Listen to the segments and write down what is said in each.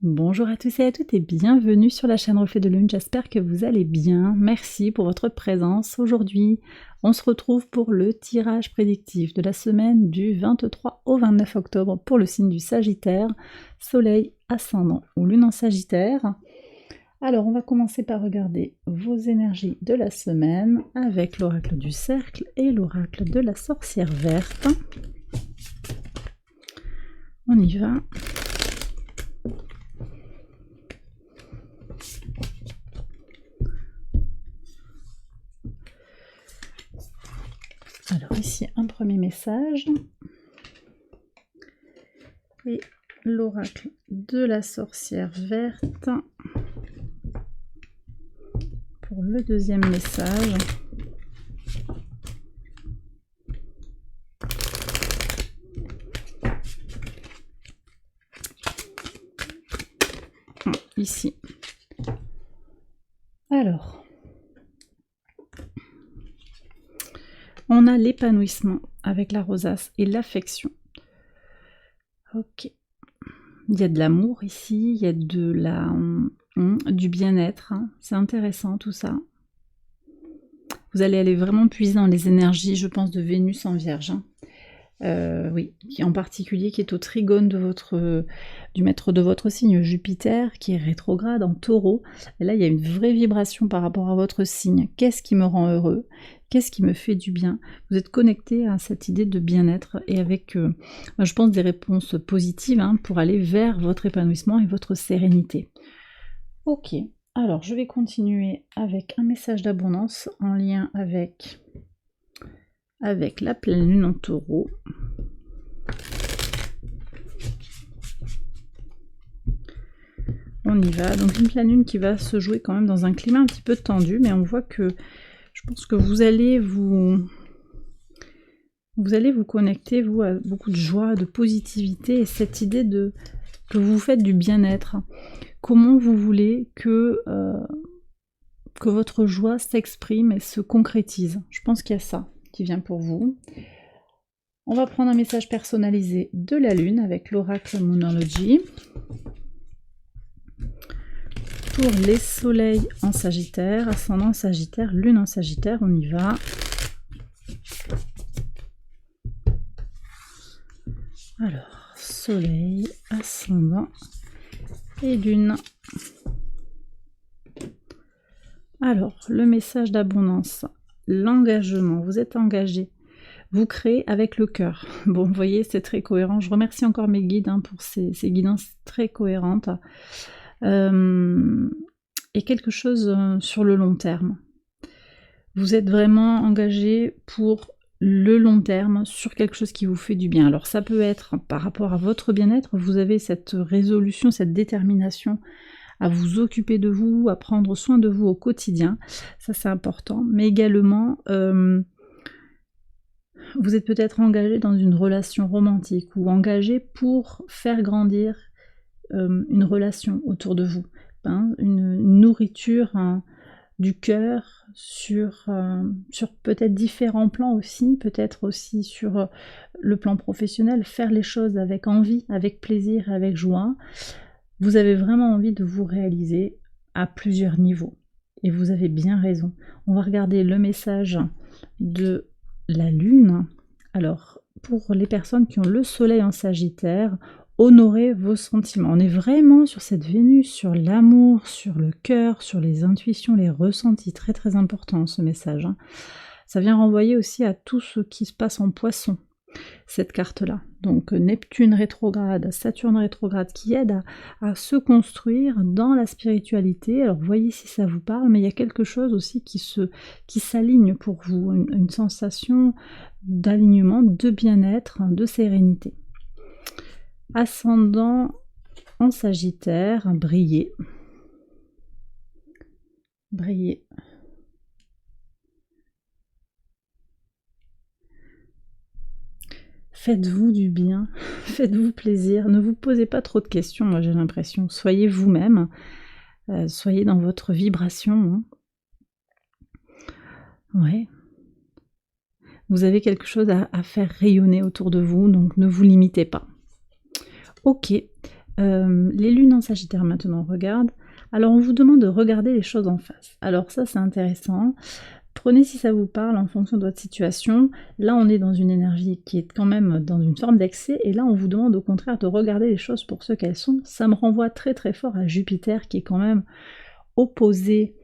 Bonjour à tous et à toutes et bienvenue sur la chaîne Reflet de Lune, j'espère que vous allez bien. Merci pour votre présence. Aujourd'hui, on se retrouve pour le tirage prédictif de la semaine du 23 au 29 octobre pour le signe du Sagittaire, Soleil, Ascendant ou Lune en Sagittaire. Alors, on va commencer par regarder vos énergies de la semaine avec l'oracle du cercle et l'oracle de la sorcière verte. On y va. Alors ici un premier message et l'oracle de la sorcière verte pour le deuxième message. Ici. Alors, on a l'épanouissement avec la rosace et l'affection. Ok. Il y a de l'amour ici, il y a du bien-être. Hein. C'est intéressant tout ça. Vous allez aller vraiment puiser dans les énergies, je pense, de Vénus en Vierge. Hein. Oui, en particulier qui est au trigone de du maître de votre signe, Jupiter, qui est rétrograde en Taureau. Et là, il y a une vraie vibration par rapport à votre signe. Qu'est-ce qui me rend heureux? Qu'est-ce qui me fait du bien? Vous êtes connecté à cette idée de bien-être et avec, je pense, des réponses positives hein, pour aller vers votre épanouissement et votre sérénité. Ok, alors je vais continuer avec un message d'abondance en lien avec la pleine lune en Taureau. On y va. Donc une pleine lune qui va se jouer quand même dans un climat un petit peu tendu, mais on voit que je pense que vous allez vous connecter, vous, à beaucoup de joie, de positivité, et cette idée que vous faites du bien-être. Comment vous voulez que votre joie s'exprime et se concrétise. Je pense qu'il y a ça qui vient pour vous. On va prendre un message personnalisé de la Lune avec l'oracle Moonology. Pour les soleils en Sagittaire, ascendant en Sagittaire, Lune en Sagittaire, on y va. Alors, soleil, ascendant et Lune. Alors, le message d'abondance, l'engagement, vous êtes engagé. Vous créez avec le cœur. Bon, vous voyez, c'est très cohérent. Je remercie encore mes guides hein, pour ces guidances très cohérentes. Et quelque chose sur le long terme. Vous êtes vraiment engagé pour le long terme, sur quelque chose qui vous fait du bien. Alors ça peut être par rapport à votre bien-être, vous avez cette résolution, cette détermination à vous occuper de vous, à prendre soin de vous au quotidien. Ça c'est important. Mais également... vous êtes peut-être engagé dans une relation romantique ou engagé pour faire grandir une relation autour de vous, hein, une nourriture hein, du cœur sur peut-être différents plans aussi, peut-être aussi sur le plan professionnel, faire les choses avec envie, avec plaisir, avec joie. Vous avez vraiment envie de vous réaliser à plusieurs niveaux et vous avez bien raison. On va regarder le message de la Lune. Alors, pour les personnes qui ont le soleil en Sagittaire, honorez vos sentiments. On est vraiment sur cette Vénus, sur l'amour, sur le cœur, sur les intuitions, les ressentis. Très très important ce message. Hein. Ça vient renvoyer aussi à tout ce qui se passe en Poisson, cette carte-là. Donc Neptune rétrograde, Saturne rétrograde qui aide à se construire dans la spiritualité. Alors voyez si ça vous parle, mais il y a quelque chose aussi qui s'aligne pour vous, une sensation d'alignement, de bien-être, de sérénité. Ascendant en Sagittaire, briller. Briller. Faites-vous du bien, faites-vous plaisir, ne vous posez pas trop de questions, moi j'ai l'impression. Soyez vous-même, soyez dans votre vibration. Hein. Ouais. Vous avez quelque chose à faire rayonner autour de vous, donc ne vous limitez pas. Ok, Les lunes en Sagittaire maintenant, on regarde. Alors on vous demande de regarder les choses en face. Alors ça c'est intéressant. Prenez si ça vous parle en fonction de votre situation. Là on est dans une énergie qui est quand même dans une forme d'excès, et là on vous demande au contraire de regarder les choses pour ce qu'elles sont. Ça me renvoie très très fort à Jupiter qui est quand même opposé,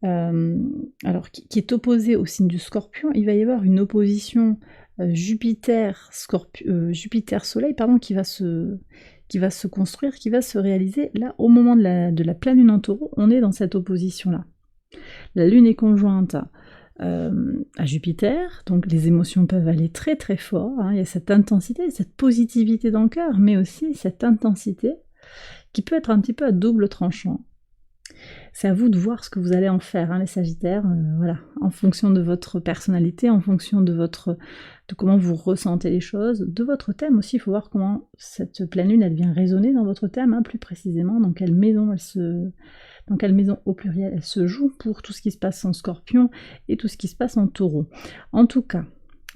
qui est opposé au signe du Scorpion. Il va y avoir une opposition Jupiter-Soleil, pardon, qui va se construire, qui va se réaliser. Là, au moment de la pleine lune en Taureau, on est dans cette opposition-là. La lune est conjointe à Jupiter, donc les émotions peuvent aller très très fort, hein. Il y a cette intensité, cette positivité dans le cœur, mais aussi cette intensité qui peut être un petit peu à double tranchant. C'est à vous de voir ce que vous allez en faire, hein, les Sagittaires, voilà, en fonction de votre personnalité, en fonction de comment vous ressentez les choses, de votre thème aussi. Il faut voir comment cette pleine lune, elle vient résonner dans votre thème, hein, plus précisément, dans quelle maison au pluriel elle se joue pour tout ce qui se passe en Scorpion et tout ce qui se passe en Taureau. En tout cas,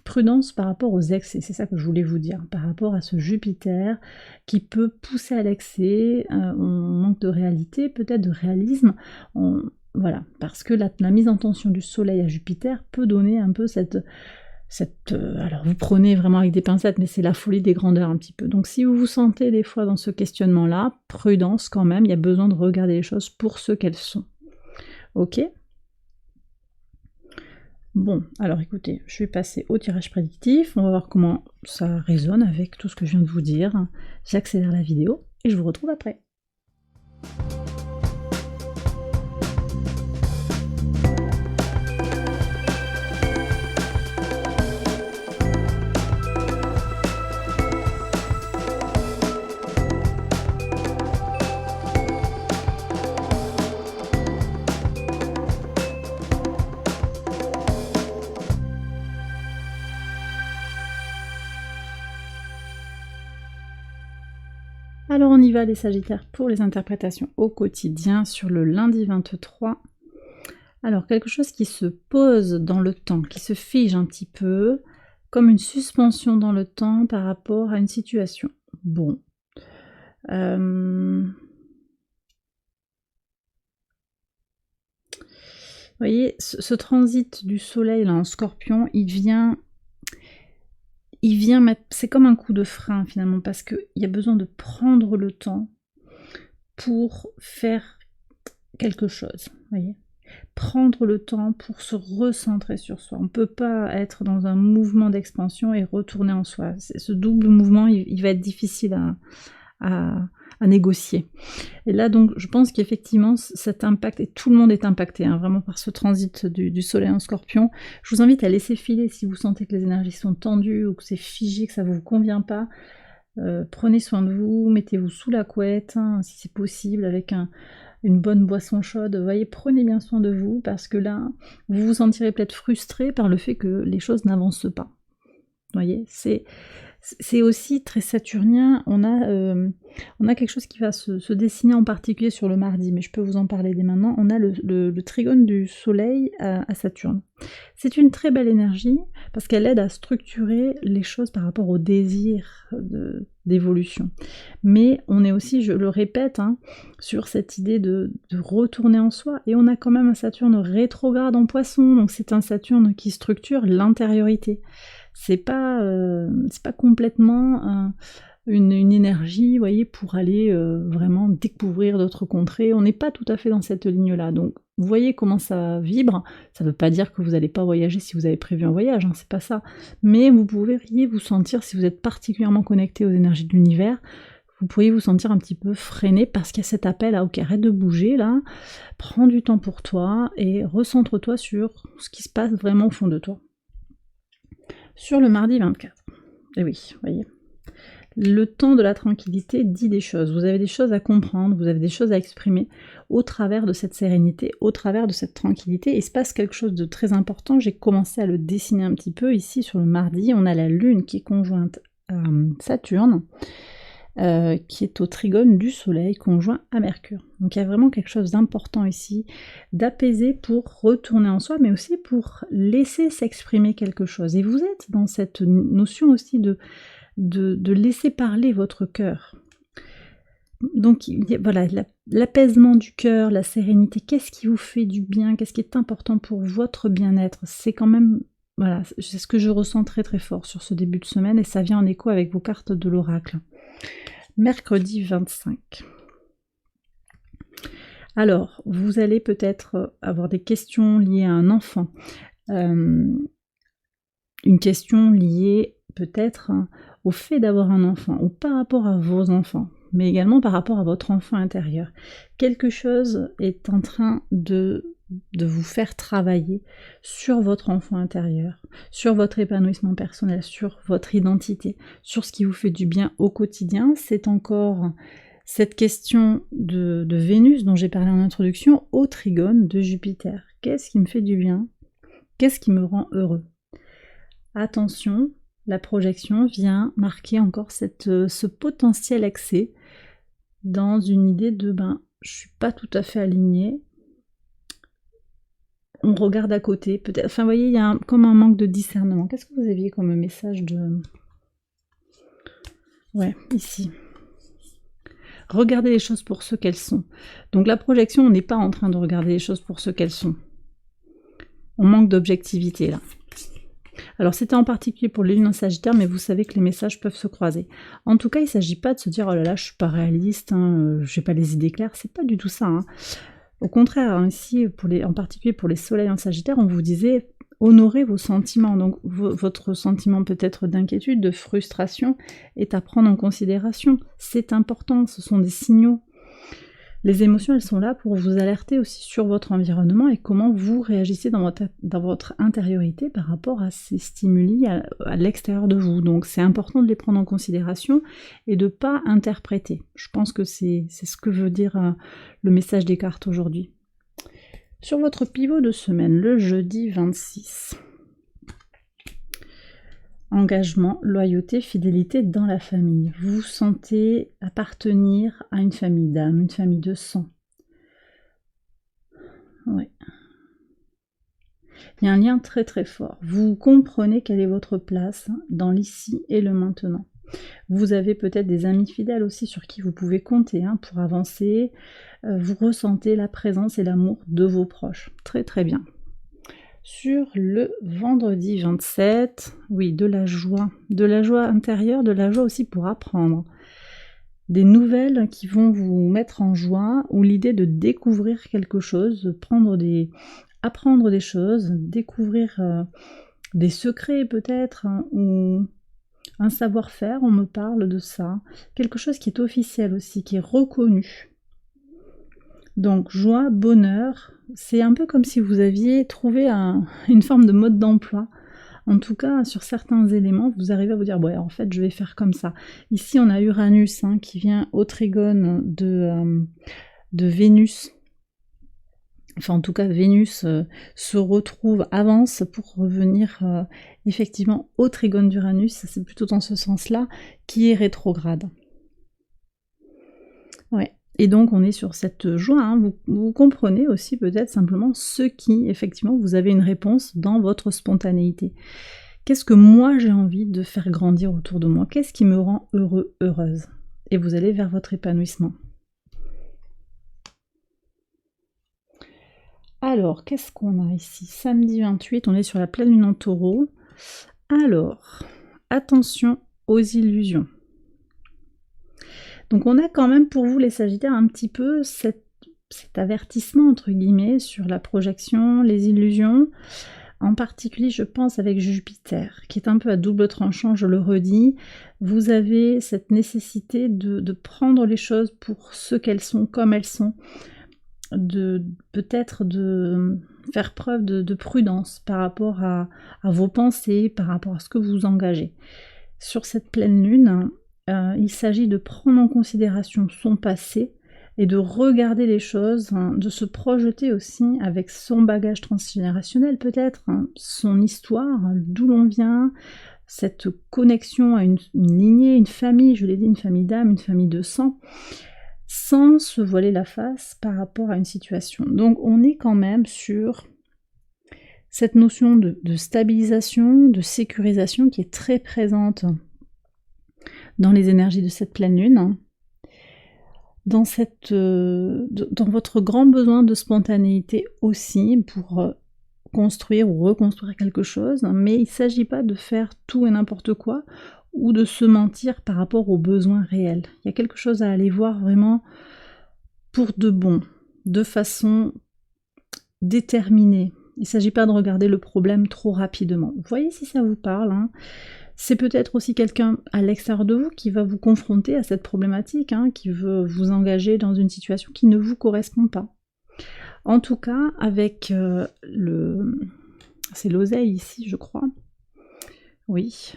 prudence par rapport aux excès, c'est ça que je voulais vous dire, par rapport à ce Jupiter qui peut pousser à l'excès, on manque de réalité, peut-être de réalisme, voilà, parce que la mise en tension du Soleil à Jupiter peut donner un peu alors vous prenez vraiment avec des pincettes, mais c'est la folie des grandeurs un petit peu. Donc si vous vous sentez des fois dans ce questionnement-là, prudence quand même, il y a besoin de regarder les choses pour ce qu'elles sont. Ok ? Bon, alors écoutez, je vais passer au tirage prédictif, on va voir comment ça résonne avec tout ce que je viens de vous dire. J'accélère la vidéo et je vous retrouve après. Alors on y va les Sagittaires pour les interprétations au quotidien sur le lundi 23. Alors quelque chose qui se pose dans le temps, qui se fige un petit peu, comme une suspension dans le temps par rapport à une situation. Bon. Vous voyez, ce transit du Soleil là en Scorpion, il vient mettre, c'est comme un coup de frein finalement, parce qu'il y a besoin de prendre le temps pour faire quelque chose, vous voyez, prendre le temps pour se recentrer sur soi. On ne peut pas être dans un mouvement d'expansion et retourner en soi. Ce double mouvement, il va être difficile à négocier. Et là donc je pense qu'effectivement cet impact, et tout le monde est impacté hein, vraiment par ce transit du Soleil en Scorpion. Je vous invite à laisser filer si vous sentez que les énergies sont tendues ou que c'est figé, que ça ne vous convient pas. Prenez soin de vous, mettez-vous sous la couette hein, si c'est possible, avec une bonne boisson chaude. Vous voyez, prenez bien soin de vous, parce que là vous vous sentirez peut-être frustré par le fait que les choses n'avancent pas. Vous voyez, c'est aussi très saturnien. On a quelque chose qui va se dessiner en particulier sur le mardi, mais je peux vous en parler dès maintenant. On a le trigone du Soleil à Saturne. C'est une très belle énergie parce qu'elle aide à structurer les choses par rapport au désir d'évolution. Mais on est aussi, je le répète, hein, sur cette idée de retourner en soi. Et on a quand même un Saturne rétrograde en Poisson, donc c'est un Saturne qui structure l'intériorité. C'est pas complètement une énergie, vous voyez, pour aller vraiment découvrir d'autres contrées. On n'est pas tout à fait dans cette ligne-là. Donc, vous voyez comment ça vibre. Ça ne veut pas dire que vous n'allez pas voyager si vous avez prévu un voyage, hein, c'est pas ça. Mais vous pourriez vous sentir, si vous êtes particulièrement connecté aux énergies de l'univers, vous pourriez vous sentir un petit peu freiné parce qu'il y a cet appel à « ok, arrête de bouger là, prends du temps pour toi et recentre-toi sur ce qui se passe vraiment au fond de toi ». Sur le mardi 24. Et oui, vous voyez. Le temps de la tranquillité dit des choses. Vous avez des choses à comprendre, vous avez des choses à exprimer au travers de cette sérénité, au travers de cette tranquillité. Il se passe quelque chose de très important. J'ai commencé à le dessiner un petit peu. Ici, sur le mardi, on a la Lune qui est conjointe à Saturne, qui est au trigone du Soleil conjoint à Mercure. Donc il y a vraiment quelque chose d'important ici, d'apaisé pour retourner en soi, mais aussi pour laisser s'exprimer quelque chose. Et vous êtes dans cette notion aussi de laisser parler votre cœur. Donc voilà, l'apaisement du cœur, la sérénité, qu'est-ce qui vous fait du bien, qu'est-ce qui est important pour votre bien-être, c'est quand même, voilà, c'est ce que je ressens très très fort sur ce début de semaine et ça vient en écho avec vos cartes de l'oracle. Mercredi 25. Alors, vous allez peut-être avoir des questions liées à un enfant, une question liée peut-être au fait d'avoir un enfant ou par rapport à vos enfants, mais également par rapport à votre enfant intérieur. Quelque chose est en train de vous faire travailler sur votre enfant intérieur, sur votre épanouissement personnel, sur votre identité, sur ce qui vous fait du bien au quotidien. C'est encore cette question de Vénus dont j'ai parlé en introduction au trigone de Jupiter. Qu'est-ce qui me fait du bien? Qu'est-ce qui me rend heureux? Attention, la projection vient marquer encore ce potentiel accès dans une idée de je suis pas tout à fait alignée. On regarde à côté, peut-être. Enfin, vous voyez, il y a comme un manque de discernement. Qu'est-ce que vous aviez comme message de... Ouais, ici. Regardez les choses pour ce qu'elles sont. Donc la projection, on n'est pas en train de regarder les choses pour ce qu'elles sont. On manque d'objectivité là. Alors c'était en particulier pour les lunes en Sagittaire, mais vous savez que les messages peuvent se croiser. En tout cas, il ne s'agit pas de se dire « Oh là là, je suis pas réaliste, j'ai pas les idées claires », c'est pas du tout ça. Hein. Au contraire, ici, en particulier pour les soleils en Sagittaire, on vous disait « Honorez vos sentiments ». Donc votre sentiment peut-être d'inquiétude, de frustration est à prendre en considération. C'est important, ce sont des signaux. Les émotions, elles sont là pour vous alerter aussi sur votre environnement et comment vous réagissez dans votre intériorité par rapport à ces stimuli à l'extérieur de vous. Donc c'est important de les prendre en considération et de ne pas interpréter. Je pense que c'est ce que veut dire le message des cartes aujourd'hui. Sur votre pivot de semaine, le jeudi 26. Engagement, loyauté, fidélité dans la famille. Vous vous sentez appartenir à une famille d'âme, une famille de sang. Ouais. Il y a un lien très très fort. Vous comprenez quelle est votre place dans l'ici et le maintenant. Vous avez peut-être des amis fidèles aussi sur qui vous pouvez compter pour avancer. Vous ressentez la présence et l'amour de vos proches. Très très bien. Sur le vendredi 27, oui, de la joie intérieure, de la joie aussi pour apprendre. Des nouvelles qui vont vous mettre en joie, ou l'idée de découvrir quelque chose, apprendre des choses, découvrir des secrets peut-être, ou un savoir-faire, on me parle de ça. Quelque chose qui est officiel aussi, qui est reconnu. Donc joie, bonheur, c'est un peu comme si vous aviez trouvé une forme de mode d'emploi. En tout cas, sur certains éléments, vous arrivez à vous dire, ouais, en fait, je vais faire comme ça. Ici, on a Uranus qui vient au trigone de Vénus. Enfin, en tout cas, Vénus avance pour revenir effectivement au trigone d'Uranus. C'est plutôt dans ce sens-là, qui est rétrograde. Ouais. Et donc on est sur cette joie, vous comprenez aussi peut-être simplement ce qui, effectivement, vous avez une réponse dans votre spontanéité. Qu'est-ce que moi j'ai envie de faire grandir autour de moi? Qu'est-ce qui me rend heureux, heureuse? Et vous allez vers votre épanouissement. Alors, qu'est-ce qu'on a ici? Samedi 28, on est sur la pleine lune en Taureau. Alors, attention aux illusions. Donc on a quand même pour vous les Sagittaires un petit peu cet avertissement entre guillemets sur la projection, les illusions, en particulier je pense avec Jupiter, qui est un peu à double tranchant, je le redis. Vous avez cette nécessité de prendre les choses pour ce qu'elles sont, comme elles sont, peut-être de faire preuve de prudence par rapport à vos pensées, par rapport à ce que vous engagez. Sur cette pleine lune, il s'agit de prendre en considération son passé et de regarder les choses, de se projeter aussi avec son bagage transgénérationnel peut-être, son histoire, d'où l'on vient, cette connexion à une lignée, une famille, je l'ai dit, une famille d'âme, une famille de sang, sans se voiler la face par rapport à une situation. Donc on est quand même sur cette notion de stabilisation, de sécurisation qui est très présente dans les énergies de cette pleine lune. dans votre grand besoin de spontanéité aussi pour construire ou reconstruire quelque chose, mais il ne s'agit pas de faire tout et n'importe quoi ou de se mentir par rapport aux besoins réels. Il y a quelque chose à aller voir vraiment pour de bon, de façon déterminée. Il ne s'agit pas de regarder le problème trop rapidement. Vous voyez si ça vous parle, hein. C'est peut-être aussi quelqu'un à l'extérieur de vous qui va vous confronter à cette problématique, hein, qui veut vous engager dans une situation qui ne vous correspond pas. En tout cas, avec c'est l'oseille ici, je crois. Oui,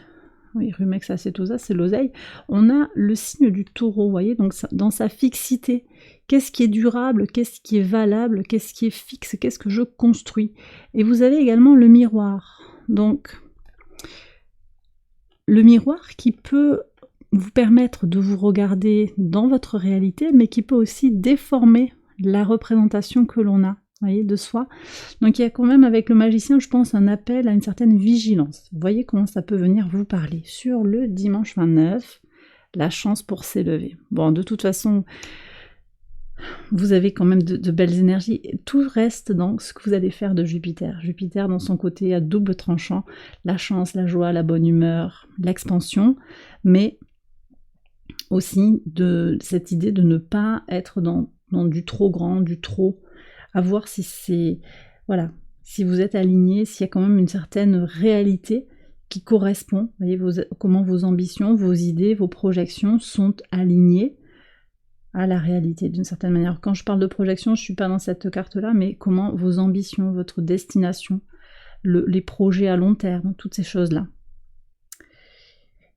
Rumex acetosa, c'est l'oseille. On a le signe du taureau, vous voyez, donc dans sa fixité. Qu'est-ce qui est durable, qu'est-ce qui est valable, qu'est-ce qui est fixe, qu'est-ce que je construis. Et vous avez également le miroir. Donc, le miroir qui peut vous permettre de vous regarder dans votre réalité, mais qui peut aussi déformer la représentation que l'on a, vous voyez, de soi. Donc il y a quand même avec le magicien, je pense, un appel à une certaine vigilance. Vous voyez comment ça peut venir vous parler. Sur le dimanche 29, la chance pour s'élever. Bon, de toute façon, vous avez quand même de belles énergies. Tout reste dans ce que vous allez faire de Jupiter. Jupiter dans son côté à double tranchant, la chance, la joie, la bonne humeur, l'expansion, mais aussi de cette idée de ne pas être dans du trop grand, du trop, à voir si c'est, voilà, si vous êtes aligné, s'il y a quand même une certaine réalité qui correspond, vous voyez, comment vos ambitions, vos idées, vos projections sont alignées à la réalité d'une certaine manière. Quand je parle de projection, je ne suis pas dans cette carte-là, mais comment vos ambitions, votre destination, les projets à long terme, toutes ces choses-là.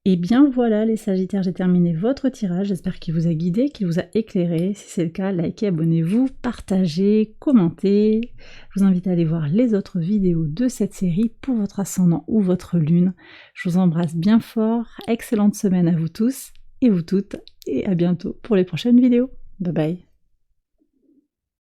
Et bien voilà les Sagittaires, j'ai terminé votre tirage, j'espère qu'il vous a guidé, qu'il vous a éclairé. Si c'est le cas, likez, abonnez-vous, partagez, commentez. Je vous invite à aller voir les autres vidéos de cette série pour votre ascendant ou votre lune. Je vous embrasse bien fort, excellente semaine à vous tous et vous toutes, et à bientôt pour les prochaines vidéos. Bye bye.